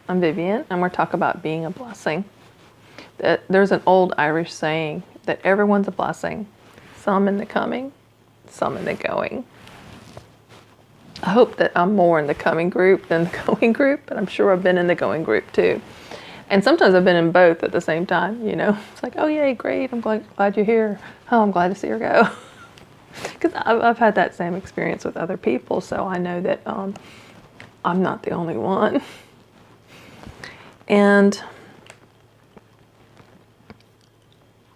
I'm Vivian, and we're talking about being a blessing. There's an old Irish saying that everyone's a blessing, some in the coming, some in the going. I hope that I'm more in the coming group than the going group, but I'm sure I've been in the going group too. And sometimes I've been in both at the same time, you know. It's like, oh yay, great, I'm glad you're here. Oh, I'm glad to see her go. Because I've had that same experience with other people, so I know that I'm not the only one. And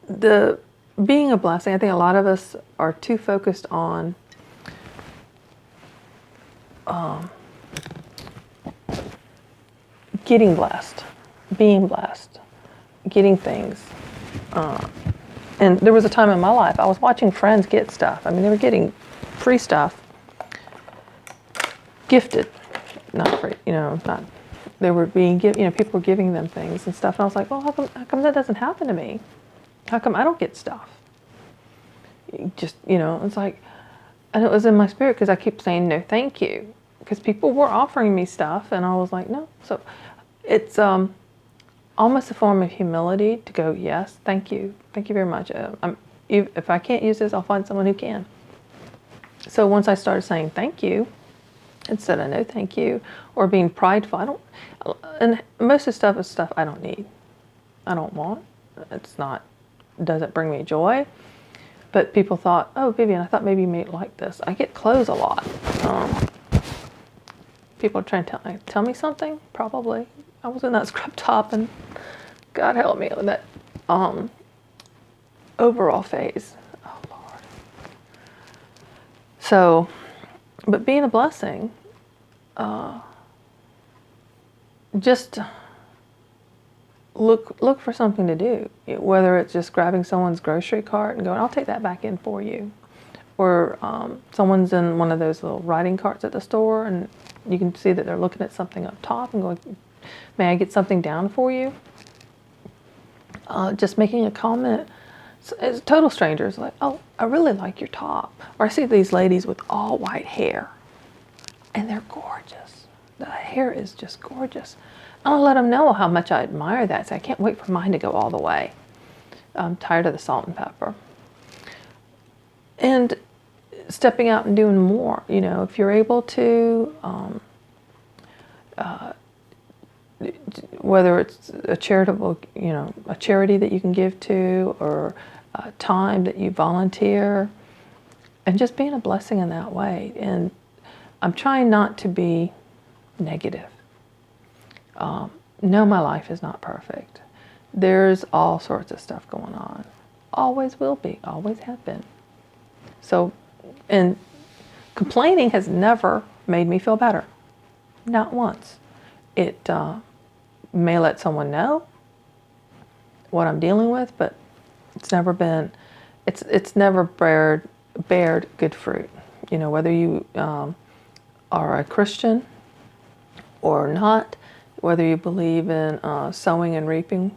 the being a blessing, I think a lot of us are too focused on getting blessed, being blessed, getting things. And there was a time in my life I was watching friends get stuff. I mean, they were getting free stuff, gifted, not free, not. They were being given, people were giving them things and stuff. And I was like, well, how come that doesn't happen to me? How come I don't get stuff? Just, it's like, and it was in my spirit because I keep saying no, thank you, because people were offering me stuff, and I was like, no. So it's almost a form of humility to go, yes, thank you very much. If I can't use this, I'll find someone who can. So once I started saying thank you instead of no thank you, or being prideful, and most of the stuff is stuff I don't need, I don't want. Doesn't bring me joy. But people thought, oh, Vivian, I thought maybe you might like this. I get clothes a lot. People are trying to tell me something, probably. I was in that scrub top, and God help me with that overall phase. Oh, Lord. So, but being a blessing, just look for something to do, whether it's just grabbing someone's grocery cart and going, I'll take that back in for you. Or someone's in one of those little riding carts at the store, and you can see that they're looking at something up top and going, may I get something down for you? Just making a comment. It's total strangers, like, oh, I really like your top. Or I see these ladies with all white hair, and they're gorgeous. The hair is just gorgeous. I'll let them know how much I admire that. So I can't wait for mine to go all the way. I'm tired of the salt and pepper. And stepping out and doing more. If you're able to, whether it's a charitable, a charity that you can give to, or time that you volunteer, and just being a blessing in that way. And I'm trying not to be negative. No, my life is not perfect. There's all sorts of stuff going on. Always will be, always have been. So, and complaining has never made me feel better. Not once. It may let someone know what I'm dealing with, but it's never been, it's never bared good fruit. Whether you are a Christian or not, whether you believe in sowing and reaping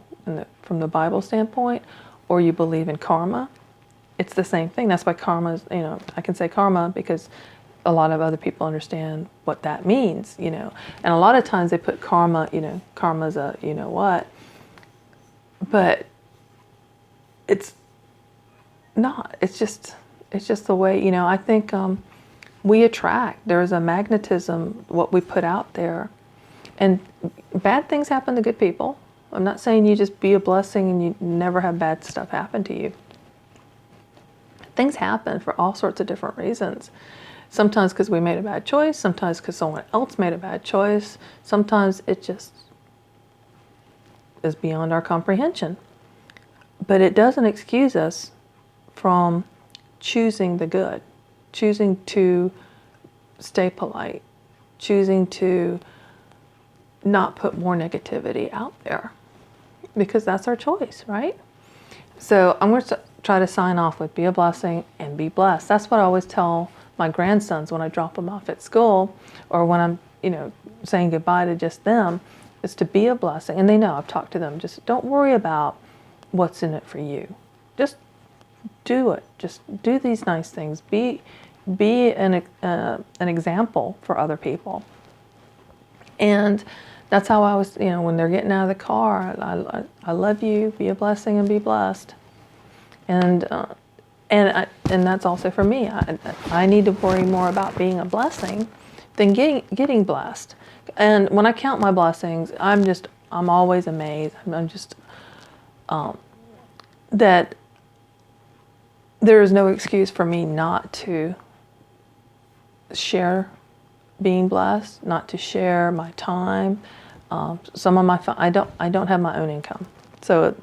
from the Bible standpoint, or you believe in karma, it's the same thing. That's why karma is, I can say karma because a lot of other people understand what that means, And a lot of times they put karma, karma's a what, but it's not. It's just the way, I think we attract. There's a magnetism, what we put out there. And bad things happen to good people. I'm not saying you just be a blessing and you never have bad stuff happen to you. Things happen for all sorts of different reasons. Sometimes because we made a bad choice, sometimes because someone else made a bad choice, sometimes it just is beyond our comprehension. But it doesn't excuse us from choosing the good, choosing to stay polite, choosing to not put more negativity out there, because that's our choice, right? So I'm going to try to sign off with be a blessing and be blessed. That's what I always tell my grandsons when I drop them off at school, or when I'm, saying goodbye to just them, is to be a blessing. And they know, I've talked to them, just don't worry about what's in it for you. Just do it. Just do these nice things. Be an example for other people. And that's how I was, when they're getting out of the car, I love you, be a blessing and be blessed. And and that's also for me. I need to worry more about being a blessing than getting blessed. And when I count my blessings, I'm always amazed. I'm just that there is no excuse for me not to share being blessed, not to share my time. Some of my I don't have my own income, so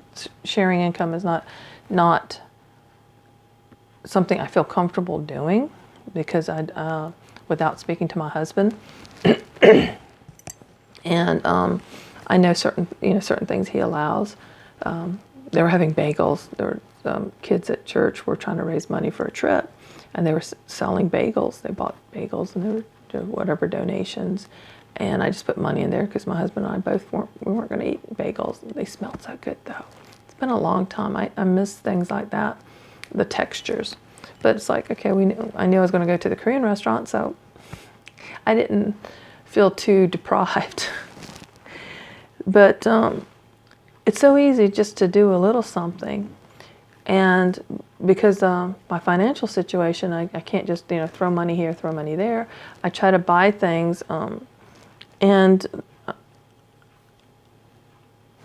sharing income is not something I feel comfortable doing, because without speaking to my husband, and I know certain things he allows. They were having bagels. There were kids at church were trying to raise money for a trip, and they were selling bagels. They bought bagels, and they were doing whatever donations. And I just put money in there because my husband and I both weren't going to eat bagels. They smelled so good though. It's been a long time. I miss things like that, the textures. But it's like, okay, I knew I was going to go to the Korean restaurant, so I didn't feel too deprived. But it's so easy just to do a little something. And because my financial situation, I can't just throw money here, throw money there. I try to buy things, and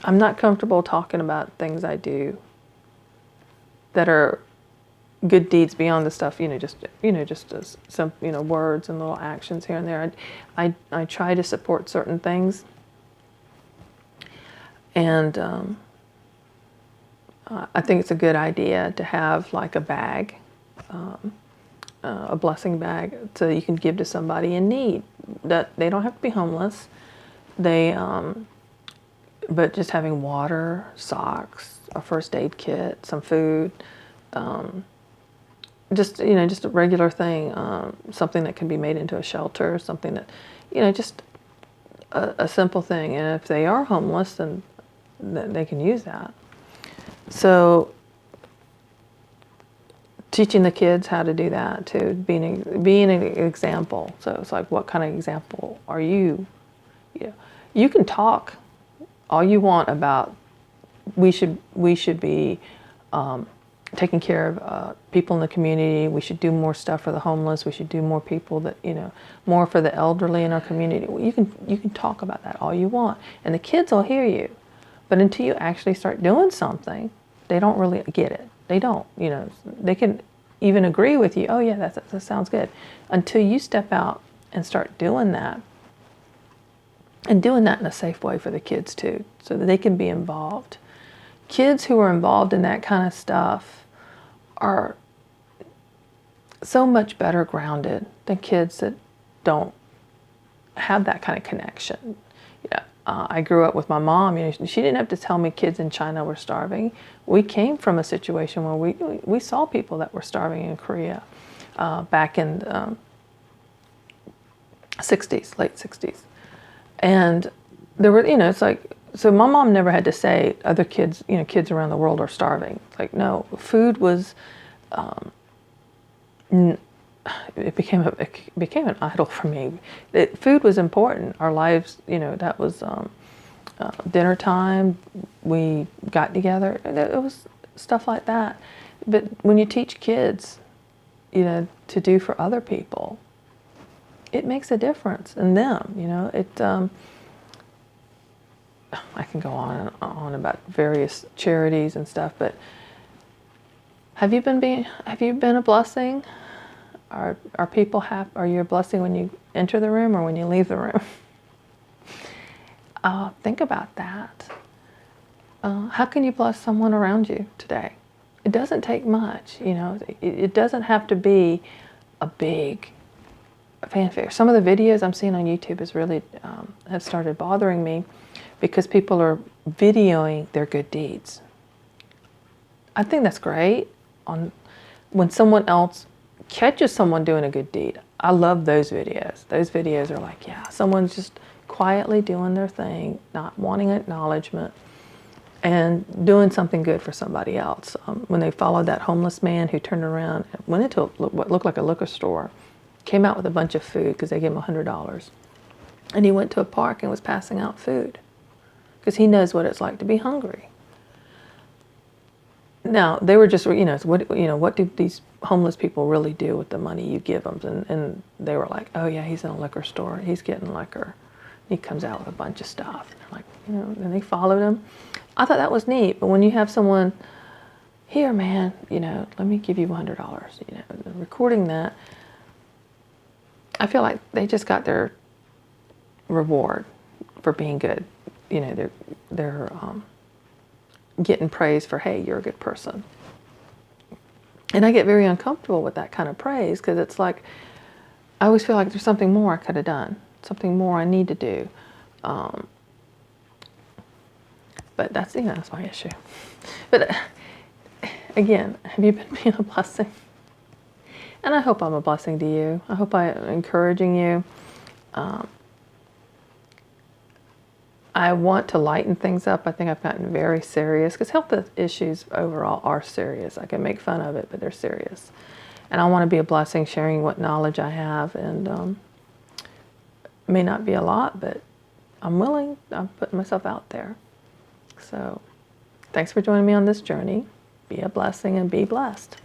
I'm not comfortable talking about things I do that are good deeds beyond the stuff, just as some words and little actions here and there. I try to support certain things, and I think it's a good idea to have like a bag, a blessing bag, so you can give to somebody in need. That they don't have to be homeless. But just having water, socks, a first aid kit, some food, just a regular thing, something that can be made into a shelter, something that, just a simple thing. And if they are homeless, then they can use that. So teaching the kids how to do that too, being an example. So it's like, what kind of example are you? You can talk all you want about we should be taking care of people in the community. We should do more stuff for the homeless. We should do more people that more for the elderly in our community. You can talk about that all you want, and the kids will hear you. But until you actually start doing something, they don't really get it. They don't. They can even agree with you. Oh yeah, that sounds good. Until you step out and start doing that, and doing that in a safe way for the kids too, so that they can be involved. Kids who are involved in that kind of stuff are so much better grounded than kids that don't have that kind of connection. I grew up with my mom. She didn't have to tell me kids in China were starving. We came from a situation where we saw people that were starving in Korea back in the 60s, late 60s. And there were, it's like, so my mom never had to say other kids, kids around the world are starving. It's like, no, food was, it became an idol for me. Food was important. Our lives, that was dinner time. We got together. It was stuff like that. But when you teach kids, to do for other people, it makes a difference in them. I can go on and on about various charities and stuff, but have you been a blessing? Are people happy? Are you a blessing when you enter the room or when you leave the room? Think about that. How can you bless someone around you today? It doesn't take much, It doesn't have to be a big fanfare. Some of the videos I'm seeing on YouTube is really have started bothering me because people are videoing their good deeds. I think that's great. When someone else catches someone doing a good deed, I love those videos. Those videos are like, yeah, someone's just quietly doing their thing, not wanting acknowledgement, and doing something good for somebody else. When they followed that homeless man who turned around, went into what looked like a liquor store, came out with a bunch of food because they gave him $100. And he went to a park and was passing out food because he knows what it's like to be hungry. Now, they were just, what do these homeless people really do with the money you give them? And they were like, oh yeah, he's in a liquor store. He's getting liquor. He comes out with a bunch of stuff. And they're like, and they followed him. I thought that was neat. But when you have someone, here, man, let me give you $100, recording that, I feel like they just got their reward for being good. They're getting praise for, hey, you're a good person. And I get very uncomfortable with that kind of praise because it's like, I always feel like there's something more I could have done, something more I need to do. But that's my issue. But again, have you been being a blessing? And I hope I'm a blessing to you. I hope I'm encouraging you. I want to lighten things up. I think I've gotten very serious because health issues overall are serious. I can make fun of it, but they're serious. And I want to be a blessing, sharing what knowledge I have. And it may not be a lot, but I'm willing. I'm putting myself out there. So thanks for joining me on this journey. Be a blessing and be blessed.